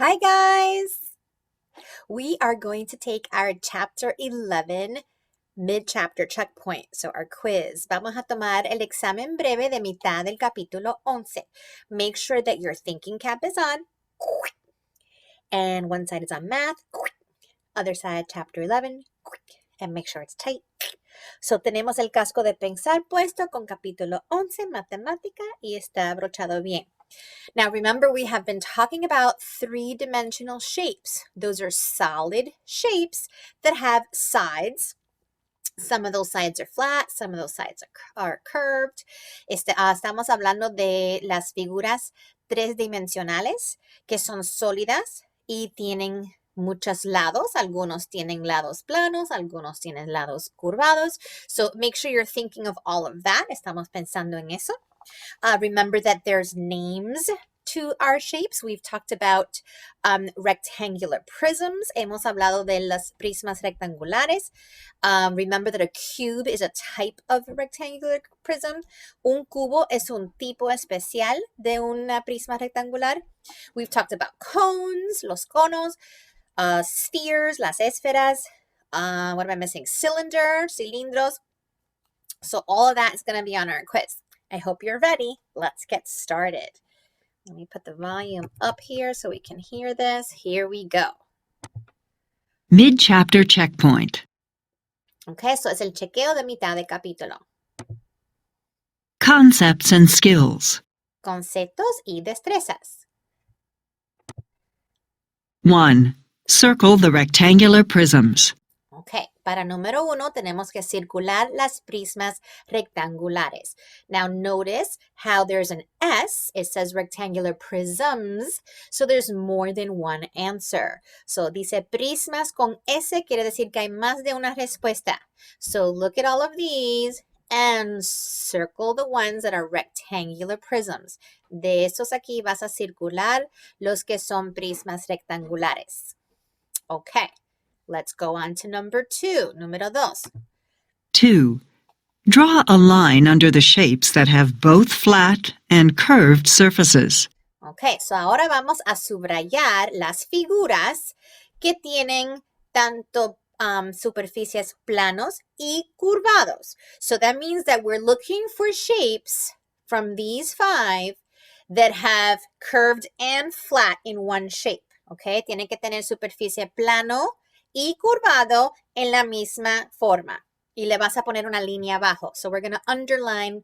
Hi guys! We are going to take our chapter 11 mid-chapter checkpoint, so our quiz. Vamos a tomar el examen breve de mitad del capítulo 11. Make sure that your thinking cap is on, and one side is on math, other side chapter 11, and make sure it's tight. So tenemos el casco de pensar puesto con capítulo 11, matemática, y está abrochado bien. Now, remember, we have been talking about three-dimensional shapes. Those are solid shapes that have sides. Some of those sides are flat, some of those sides are curved. Estamos hablando de las figuras tres-dimensionales que son sólidas y tienen muchos lados. Algunos tienen lados planos, algunos tienen lados curvados. So make sure you're thinking of all of that. Estamos pensando en eso. Remember that there's names to our shapes. We've talked about rectangular prisms. Hemos hablado de las prismas rectangulares. Remember that a cube is a type of rectangular prism. Un cubo es un tipo especial de una prisma rectangular. We've talked about cones, los conos, spheres, las esferas. What am I missing? Cilindros. So all of that is going to be on our quiz. I hope you're ready. Let's get started. Let me put the volume up here so we can hear this. Here we go. Mid-chapter checkpoint. Okay, so es el chequeo de mitad de capítulo. Concepts and skills. Conceptos y destrezas. 1. Circle the rectangular prisms. Okay, para número 1 tenemos que circular las prismas rectangulares. Now notice how there's an S. It says rectangular prisms, so there's more than one answer. So dice prismas con S, quiere decir que hay más de una respuesta. So look at all of these and circle the ones that are rectangular prisms. De estos aquí vas a circular los que son prismas rectangulares. Okay. Let's go on to number 2. Número 2. 2. Draw a line under the shapes that have both flat and curved surfaces. Okay, so ahora vamos a subrayar las figuras que tienen tanto superficies planos y curvados. So that means that we're looking for shapes from these 5 that have curved and flat in one shape. Okay, tiene que tener superficie plano y curvado en la misma forma. Y le vas a poner una línea abajo. So we're going to underline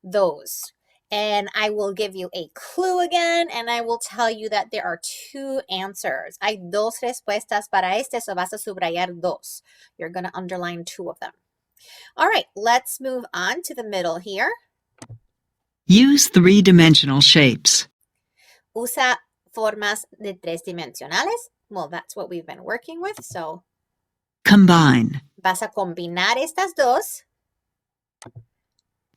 those. And I will give you a clue again, and I will tell you that there are 2 answers. Hay 2 respuestas para este, so vas a subrayar 2. You're going to underline 2 of them. All right, let's move on to the middle here. Use three-dimensional shapes. Usa formas de 3 dimensionales. Well, that's what we've been working with, so Combine. vas a combinar estas 2.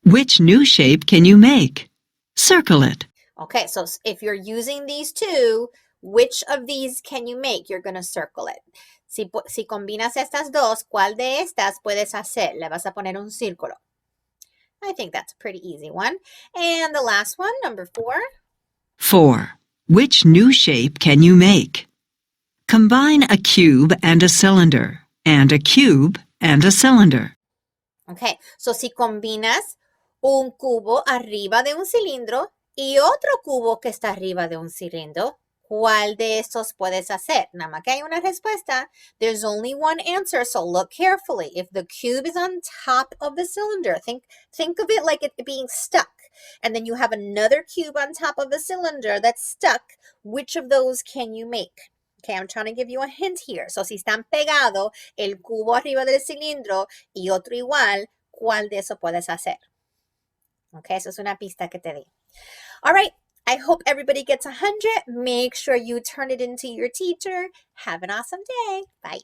Which new shape can you make? Circle it. Okay, so if you're using these 2, which of these can you make? You're going to circle it. Si combinas estas 2, ¿cuál de estas puedes hacer? Le vas a poner un círculo. I think that's a pretty easy one. And the last one, number 4. 4. Which new shape can you make? Combine a cube and a cylinder, and a cube and a cylinder. Okay, so si combinas un cubo arriba de un cilindro y otro cubo que está arriba de un cilindro, ¿cuál de estos puedes hacer? Nada más que hay una respuesta. There's only one answer, so look carefully. If the cube is on top of the cylinder, think of it like it being stuck. And then you have another cube on top of the cylinder that's stuck. Which of those can you make? Okay, I'm trying to give you a hint here. So, si están pegados el cubo arriba del cilindro y otro igual, ¿cuál de eso puedes hacer? Okay, eso es una pista que te di. All right, I hope everybody gets 100. Make sure you turn it into your teacher. Have an awesome day. Bye.